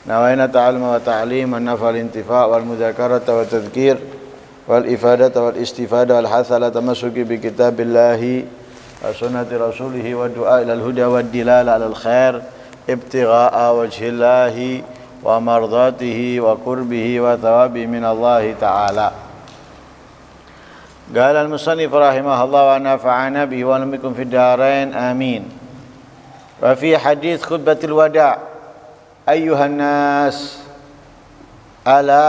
Nawaina ta'allum wa ta'lim wa nafa al-intifa' wal mudzakarata wa tadhkir wal ifadata wal istifada wal hasala tamassuki bi kitabillahi wa sunnati rasulih wa du'a ila al-huda wa dilala ala al-khair ibtigha'a wajhillahi wa mardatihi wa qurbihi wa thawabi min Allah ta'ala. Qala al-musannif rahimahullah wa nafa'ana bihi wa lam yakun fid darain amin. Wa fi hadits khutbatil wada' أيها الناس ألا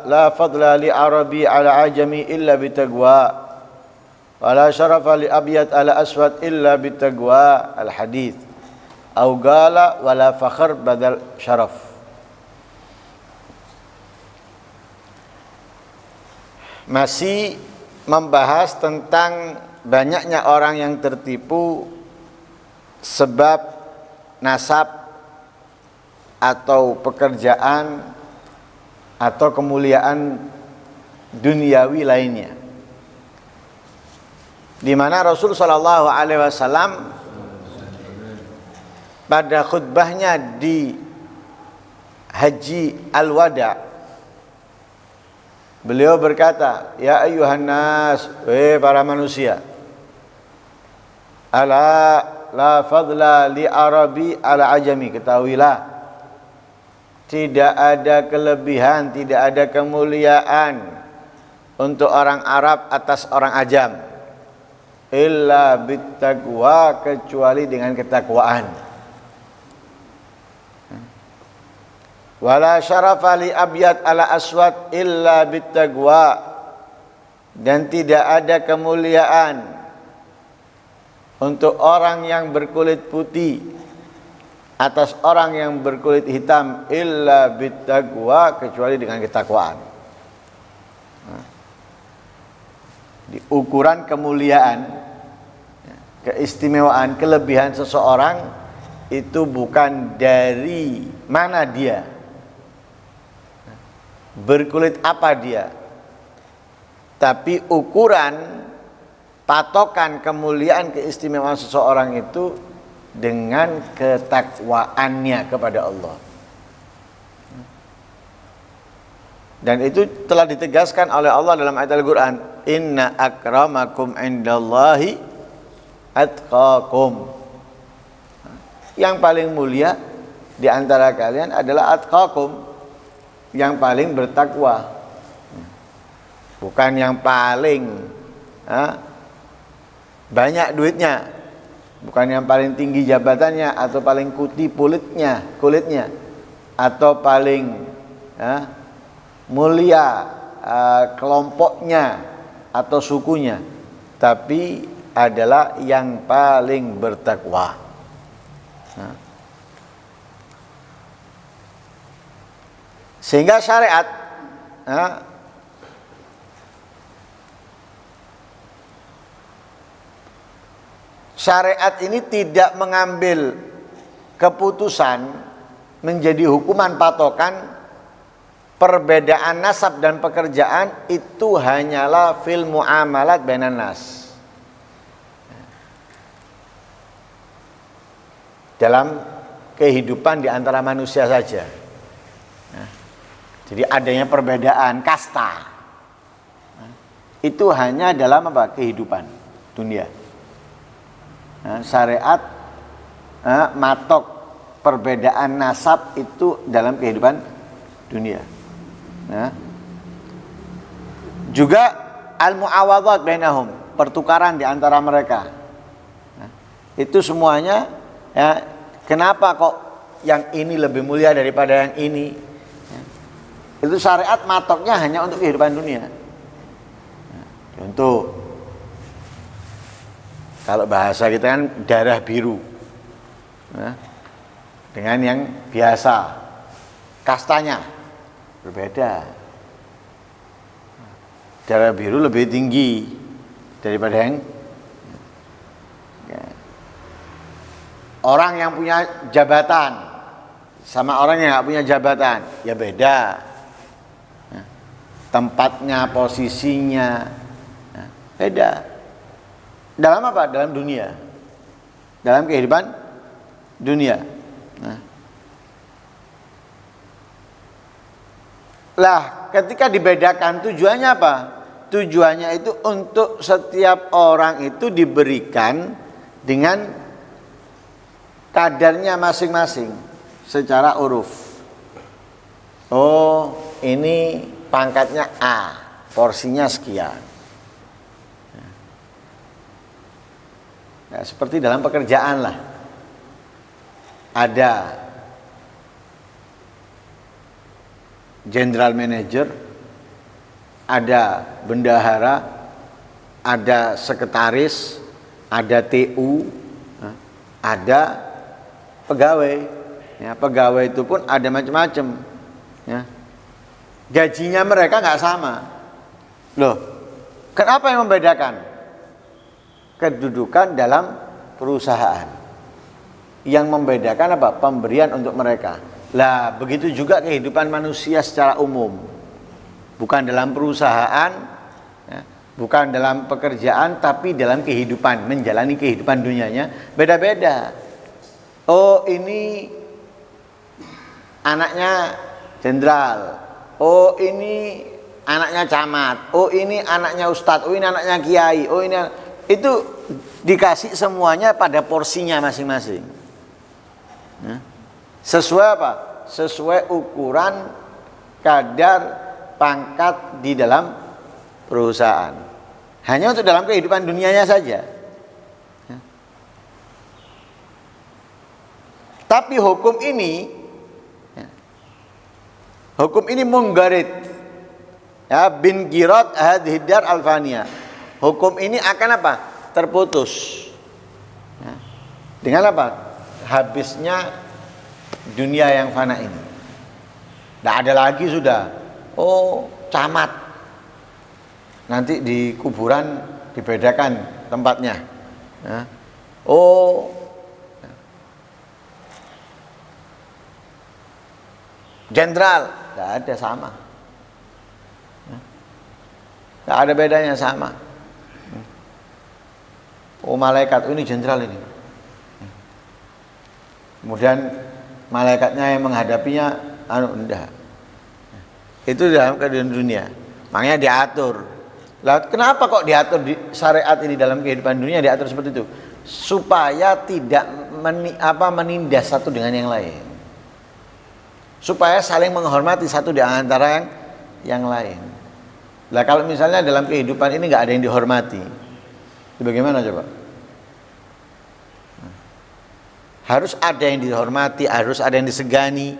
لا فضل لعربي على عجمي إلا بتقوى ولا شرف لأبيض على أسود إلا بتقوى الحديث أو قال ولا فخر بدل شرف. Masih membahas tentang banyaknya orang yang tertipu sebab nasab atau pekerjaan atau kemuliaan duniawi lainnya, di mana Rasul sallallahu alaihi wasallam pada khutbahnya di Haji Al-Wada, beliau berkata, ya ayyuhan nas, para manusia, ala la fadla li arabi ala ajami, ketahuilah tidak ada kelebihan, tidak ada kemuliaan untuk orang Arab atas orang ajam, illa bittaqwa, kecuali dengan ketakwaan. Wala syarafa li abyad ala aswad illa bittaqwa, dan tidak ada kemuliaan untuk orang yang berkulit putih atas orang yang berkulit hitam illa bittaqwa, kecuali dengan ketakwaan. Di ukuran kemuliaan, keistimewaan, kelebihan seseorang itu bukan dari mana dia, berkulit apa dia, tapi ukuran patokan kemuliaan, keistimewaan seseorang itu dengan ketakwaannya kepada Allah. Dan itu telah ditegaskan oleh Allah dalam ayat Al-Quran, inna akramakum indallahi atqakum, yang paling mulia di antara kalian adalah atqakum, yang paling bertakwa, bukan yang paling banyak duitnya, bukan yang paling tinggi jabatannya, atau paling putih kulitnya, atau paling mulia kelompoknya atau sukunya, tapi adalah yang paling bertakwa. Sehingga syariat syariat ini tidak mengambil keputusan menjadi hukuman patokan perbedaan nasab dan pekerjaan itu hanyalah fil muamalat bainan nas, dalam kehidupan di antara manusia saja. Jadi adanya perbedaan kasta itu hanya dalam kehidupan dunia. Syariat matok perbedaan nasab itu dalam kehidupan dunia. Juga al-muawadhat bainahum, pertukaran di antara mereka. Itu semuanya kenapa kok yang ini lebih mulia daripada yang ini? Itu syariat matoknya hanya untuk kehidupan dunia. Contoh, kalau bahasa kita kan darah biru, dengan yang biasa, kastanya berbeda. Darah biru lebih tinggi daripada yang orang yang punya jabatan sama orang yang nggak punya jabatan, ya beda. Tempatnya, posisinya, beda. Dalam apa? Dalam dunia, dalam kehidupan dunia. Lah, ketika dibedakan tujuannya apa? Tujuannya itu untuk setiap orang itu diberikan dengan kadarnya masing-masing secara uruf. Oh, ini pangkatnya A, porsinya sekian. Ya, seperti dalam pekerjaan lah. Ada general manager, ada bendahara, ada sekretaris, ada TU, ada pegawai. Ya, pegawai itu pun ada macam-macam. Ya. Gajinya mereka nggak sama. Loh, kenapa yang membedakan? Kedudukan dalam perusahaan. Yang membedakan apa? Pemberian untuk mereka. Lah, begitu juga kehidupan manusia secara umum. Bukan dalam perusahaan, ya, bukan dalam pekerjaan, tapi dalam kehidupan, menjalani kehidupan dunianya beda-beda. Oh, ini anaknya jenderal. Oh, ini anaknya camat. Oh, ini anaknya ustadz. Oh, ini anaknya kiai. Oh, ini itu dikasih semuanya pada porsinya masing-masing. Ya. Sesuai apa? Sesuai ukuran kadar pangkat di dalam perusahaan. Hanya untuk dalam kehidupan dunianya saja. Ya. Tapi hukum ini munggarid, ya, bin girat hadhihi dar al-faniyah. Hukum ini akan apa? Terputus. Ya. Dengan apa? Habisnya dunia yang fana ini. Tidak ada lagi sudah. Oh, camat. Nanti di kuburan dibedakan tempatnya. Ya. Oh, jenderal, tidak ada, sama. Tidak ada bedanya, sama. Oh, malaikat, oh, ini jenderal ini. Kemudian malaikatnya yang menghadapinya, enggak. Itu dalam kehidupan dunia. Makanya diatur. Lah, kenapa kok diatur di syariat ini dalam kehidupan dunia diatur seperti itu? Supaya tidak menindas satu dengan yang lain. Supaya saling menghormati satu di antara yang lain. Lah, kalau misalnya dalam kehidupan ini nggak ada yang dihormati, itu bagaimana coba? Harus ada yang dihormati, harus ada yang disegani.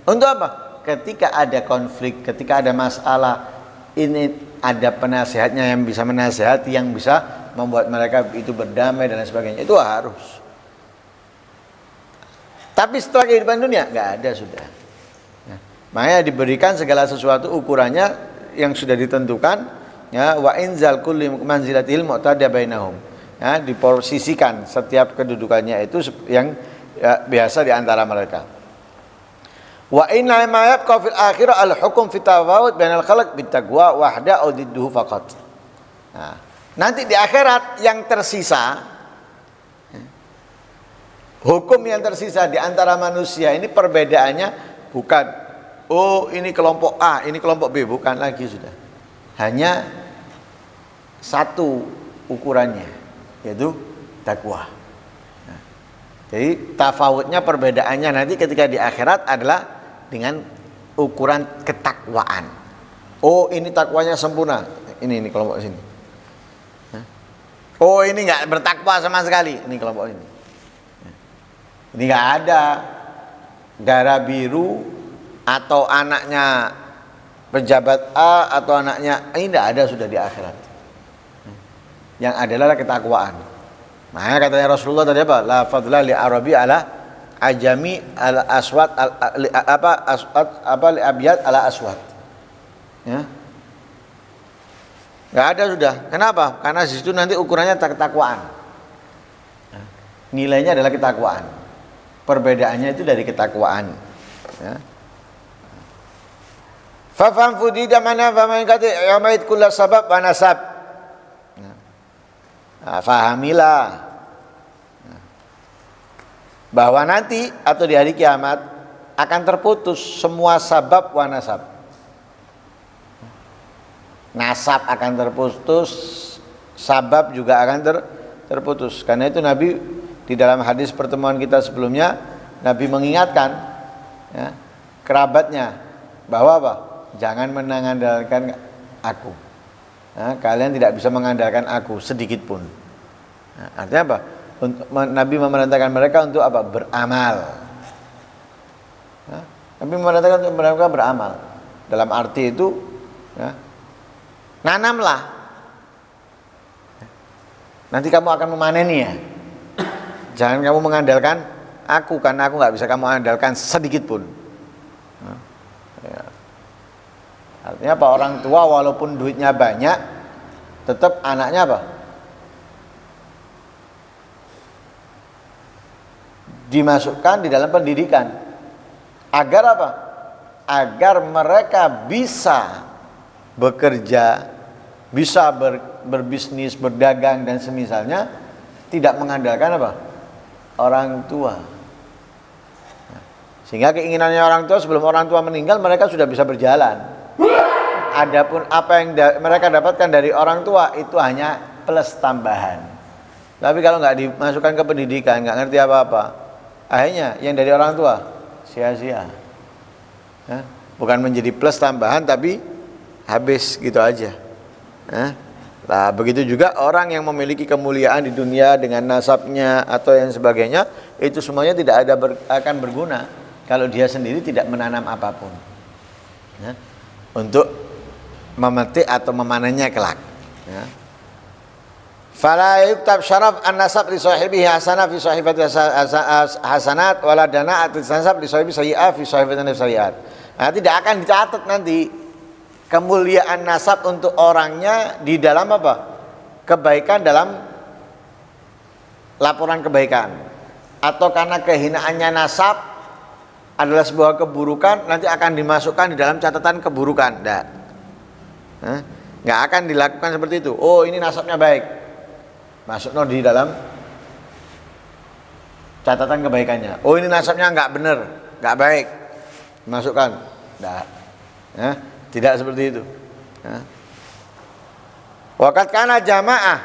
Untuk apa? Ketika ada konflik, ketika ada masalah, ini ada penasehatnya yang bisa menasehati, yang bisa membuat mereka itu berdamai dan lain sebagainya. Itu harus. Tapi setelah kehidupan dunia nggak ada sudah. Makanya diberikan segala sesuatu ukurannya yang sudah ditentukan. Ya, wa inzal kulli manzilatil mu'tada bainahum. Ya, diposisikan setiap kedudukannya itu yang biasa di antara mereka. Wa inna ma yabqa fil akhirah al hukum fi tafawut bainal khalq bit taqwa wahda aw didduhu faqat. Nah, nanti di akhirat yang tersisa, hukum yang tersisa di antara manusia ini perbedaannya bukan oh ini kelompok A, ini kelompok B, bukan lagi sudah. Hanya satu ukurannya, yaitu takwa. Nah, jadi tafawutnya, perbedaannya nanti ketika di akhirat adalah dengan ukuran ketakwaan. Oh, ini takwanya sempurna, ini kelompok sini. Oh, ini nggak bertakwa sama sekali, ini kelompok ini. Ini nggak ada darah biru atau anaknya pejabat A atau anaknya ini nggak ada sudah di akhirat. Yang adalah ketakwaan. Makanya katanya Rasulullah tadi apa? La fadla li arabi ala ajami ala aswad li abyad ala aswad. Ya. Enggak ada sudah. Kenapa? Karena di situ nanti ukurannya ketakwaan. Nilainya adalah ketakwaan. Perbedaannya itu dari ketakwaan. Ya. Fa fam fudida mana fa man kata yamait kullu sabab wa nasab. Nah, fahamilah bahwa nanti atau di hari kiamat akan terputus semua sabab wa nasab. nasab akan terputus, sabab juga akan terputus. Karena itu Nabi di dalam hadis pertemuan kita sebelumnya, Nabi mengingatkan ya, kerabatnya bahwa apa? Jangan mengandalkan aku. Nah, kalian tidak bisa mengandalkan aku sedikit pun. Nah, artinya apa? Nabi memerintahkan mereka untuk apa? Beramal. Nah, Nabi memerintahkan untuk mereka beramal. Dalam arti itu, ya, nanamlah. Nanti kamu akan memanennya. Jangan kamu mengandalkan aku, karena aku nggak bisa kamu andalkan sedikit pun. Nah, ya. Artinya apa? Orang tua walaupun duitnya banyak, tetap anaknya apa? Dimasukkan di dalam pendidikan. Agar apa? Agar mereka bisa bekerja, bisa berbisnis, berdagang dan semisalnya, tidak mengandalkan apa? Orang tua. Sehingga keinginannya orang tua sebelum orang tua meninggal mereka sudah bisa berjalan. Adapun apa yang mereka dapatkan dari orang tua itu hanya plus tambahan. Tapi kalau nggak dimasukkan ke pendidikan, nggak ngerti apa-apa, akhirnya yang dari orang tua sia-sia. Ya, bukan menjadi plus tambahan tapi habis gitu aja. Nah, begitu juga orang yang memiliki kemuliaan di dunia dengan nasabnya atau yang sebagainya, itu semuanya tidak ada akan berguna kalau dia sendiri tidak menanam apapun. Ya, untuk memetik atau memanennya kelak. Ya. Fala yuktab syaraf an-nasab li sahibihi hasanah fi sahifati hasanat wala dana'at nasab li sahibi sayyi'ah fi sahifati sayyi'at. Nah, tidak akan dicatat nanti kemuliaan nasab untuk orangnya di dalam apa? Kebaikan dalam laporan kebaikan. Atau karena kehinaannya nasab adalah sebuah keburukan, nanti akan dimasukkan di dalam catatan keburukan. Nggak akan dilakukan seperti itu. Oh, ini nasabnya baik, masuknya di dalam catatan kebaikannya. Oh, ini nasabnya nggak benar, nggak baik, masukkan. Nggak. Tidak seperti itu. Waqad kana jamaah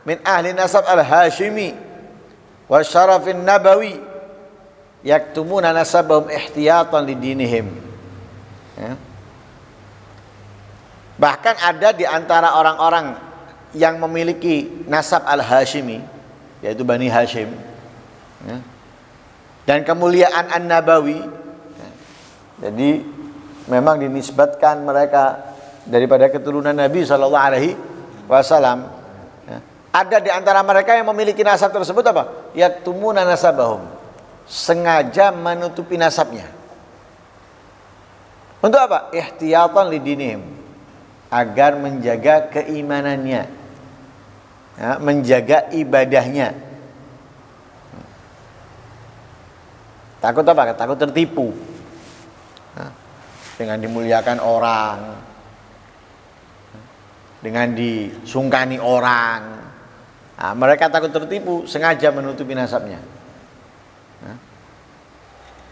min ahli nasab al-hashimi wa syarafin nabawi yaktumuna nasabahum ihtiyatan lidinihim. Ya. Bahkan ada di antara orang-orang yang memiliki nasab al-hashimi, yaitu Bani Hashim, ya, dan kemuliaan an-nabawi, ya, jadi memang dinisbatkan mereka daripada keturunan Nabi SAW. Ya. Ada di antara mereka yang memiliki nasab tersebut apa? Yaktumuna nasabahum, sengaja menutupi nasabnya. Untuk apa? Ihtiyatan lidinihim, agar menjaga keimanannya, ya, menjaga ibadahnya. Takut apa? Takut tertipu, ya, dengan dimuliakan orang, dengan disungkani orang. Nah, mereka takut tertipu, sengaja menutupi nasabnya.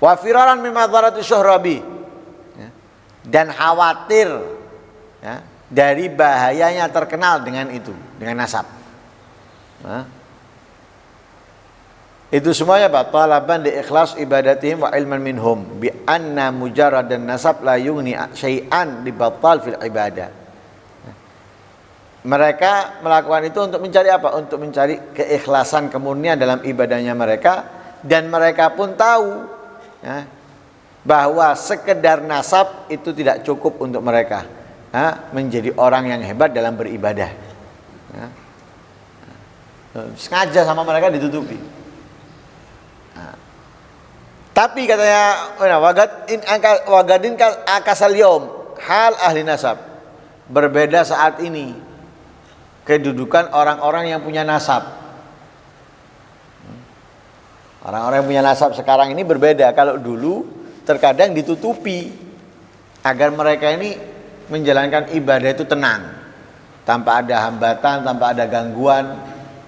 Wa firaran min madharati syuhrabi, dan khawatir, ya, dari bahayanya terkenal dengan itu, dengan nasab. Nah, itu semuanya apa? Talaban li ikhlas ibadatihim wa ilman minhum bi anna mujarradan nasab la yughni syai'an li batal fil ibadah. Mereka melakukan itu untuk mencari apa? Untuk mencari keikhlasan, kemurnian dalam ibadahnya mereka, dan mereka pun tahu, ya, bahwa sekedar nasab itu tidak cukup untuk mereka, ya, menjadi orang yang hebat dalam beribadah. Ya. Sengaja sama mereka ditutupi. Nah. Tapi katanya wagadin akasal yom hal ahli nasab, berbeda saat ini kedudukan orang-orang yang punya nasab. Orang-orang yang punya nasab sekarang ini berbeda. Kalau dulu terkadang ditutupi agar mereka ini menjalankan ibadah itu tenang, tanpa ada hambatan, tanpa ada gangguan,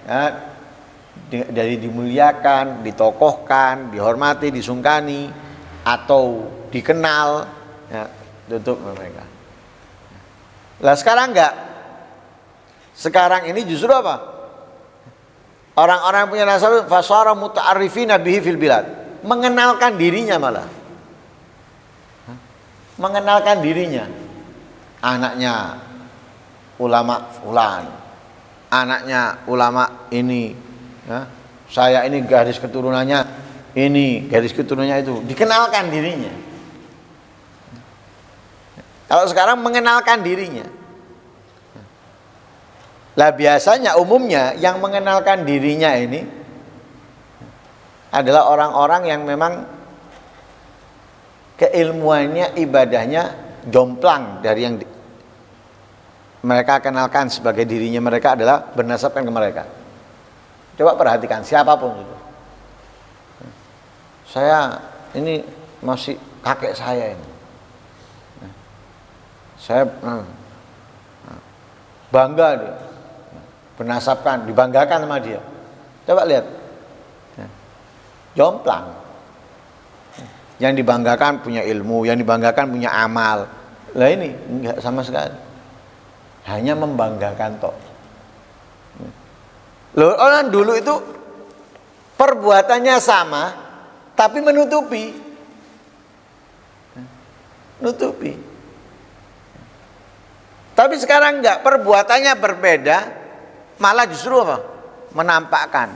ya, dari dimuliakan, ditokohkan, dihormati, disungkani, atau dikenal, ya, tutup mereka. Lah sekarang enggak. Sekarang ini justru apa? Orang-orang yang punya nasab fasara muta'arrifina bihi fil bilad. Mengenalkan dirinya malah. Mengenalkan dirinya. Anaknya ulama fulan. Anaknya ulama ini. Ya. Saya ini garis keturunannya ini, garis keturunannya itu. Dikenalkan dirinya. Kalau sekarang mengenalkan dirinya. Lah biasanya umumnya yang mengenalkan dirinya ini adalah orang-orang yang memang keilmuannya, ibadahnya jomplang dari yang mereka kenalkan sebagai dirinya. Mereka adalah bernasabkan ke mereka. Coba perhatikan siapapun itu. Saya ini masih kakek saya ini. Saya bangga dia. Bernasabkan, dibanggakan sama dia. Coba lihat. Jomplang. Yang dibanggakan punya ilmu, yang dibanggakan punya amal. Lah ini enggak sama sekali. Hanya membanggakan tok. Loh, orang dulu itu perbuatannya sama tapi menutupi. Nutupi. Tapi sekarang enggak, perbuatannya berbeda. Malah justru apa? Menampakkan.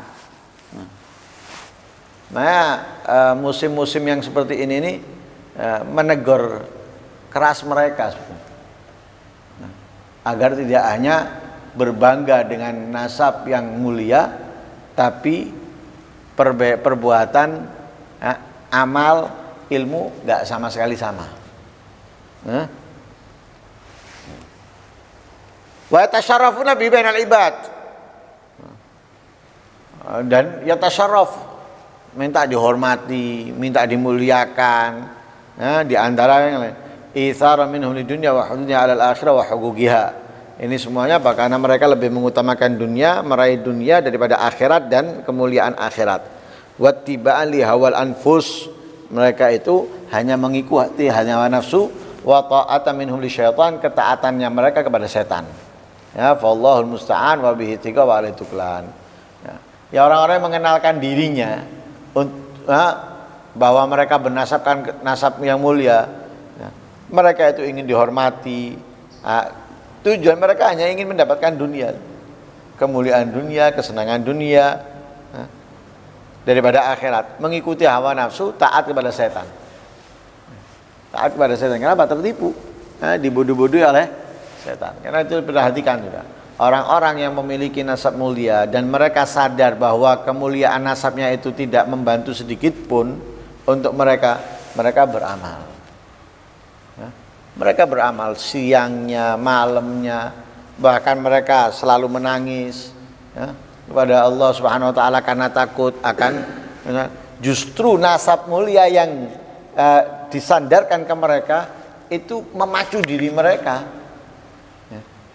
Nah, musim-musim yang seperti ini nih menegur keras mereka agar tidak hanya berbangga dengan nasab yang mulia, tapi perbuatan, amal, ilmu nggak sama sekali sama. Wa tasyarrafuna bi bainal ibad. Dan ya tasyarraf, minta dihormati, minta dimuliakan, di antara yang lain. Itsara minhum lidunya wa hududnya 'alal akhirah wa huquqiha. Ini semuanya apa? Karena mereka lebih mengutamakan dunia, meraih dunia daripada akhirat dan kemuliaan akhirat. Wattiba'an li hawal anfus. Mereka itu hanya mengikuti hawa nafsu, wa ta'atan minhum li syaitan, ketaatannya mereka kepada setan. Ya, fallahul musta'an wa bihi tiqa wa alaihi tuklan. Ya, orang-orang yang mengenalkan dirinya bahwa mereka bernasabkan nasab yang mulia, mereka itu ingin dihormati. Tujuan mereka hanya ingin mendapatkan dunia, kemuliaan dunia, kesenangan dunia, daripada akhirat. Mengikuti hawa nafsu, taat kepada setan. Taat kepada setan. Kenapa? Tertipu, dibodoh-bodohi oleh setan. Karena itu perhatikan juga. Orang-orang yang memiliki nasab mulia dan mereka sadar bahwa kemuliaan nasabnya itu tidak membantu sedikit pun untuk mereka beramal. Mereka beramal siangnya, malamnya, bahkan mereka selalu menangis kepada Allah Subhanahu wa taala karena takut akan justru nasab mulia yang disandarkan ke mereka itu memacu diri mereka.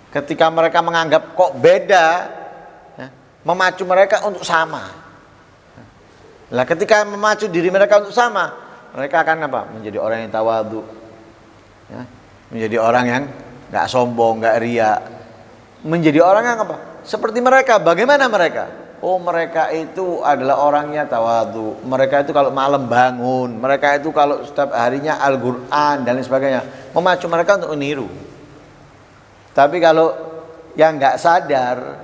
Ketika mereka menganggap kok beda, memacu mereka untuk sama. Lah ketika memacu diri mereka untuk sama, mereka akan apa? Menjadi orang yang tawadhu, menjadi orang yang nggak sombong, nggak riya, menjadi orang yang apa? Seperti mereka. Bagaimana mereka? Oh, mereka itu adalah orangnya tawadhu. Mereka itu kalau malam bangun, mereka itu kalau setiap harinya Al-Qur'an dan lain sebagainya, memacu mereka untuk meniru. Tapi kalau yang nggak sadar,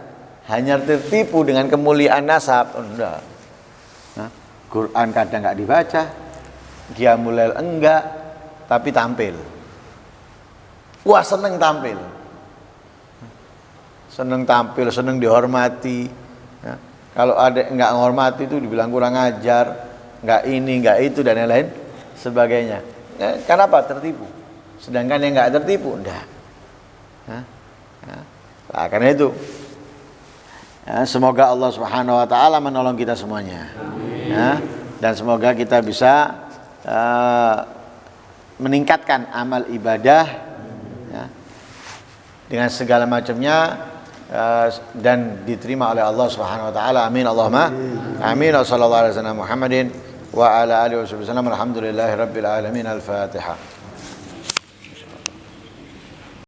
hanya tertipu dengan kemuliaan nasab, enggak. Quran kadang nggak dibaca, dia mulai enggak, tapi tampil. Wah, seneng tampil, seneng dihormati. Kalau ada nggak menghormati itu dibilang kurang ajar, nggak ini, nggak itu dan lain-lain sebagainya. Kenapa? Tertipu. Sedangkan yang nggak tertipu, enggak. Nah, karena itu semoga Allah Subhanahu wa taala menolong kita semuanya. Dan semoga kita bisa meningkatkan amal ibadah dengan segala macamnya dan diterima oleh Allah Subhanahu wa taala. Amin Allahumma amin. Wassallallahu alaihi wasallam Muhammadin wa ala alihi wasallam. Alhamdulillahirabbil alamin. Al-Fatihah.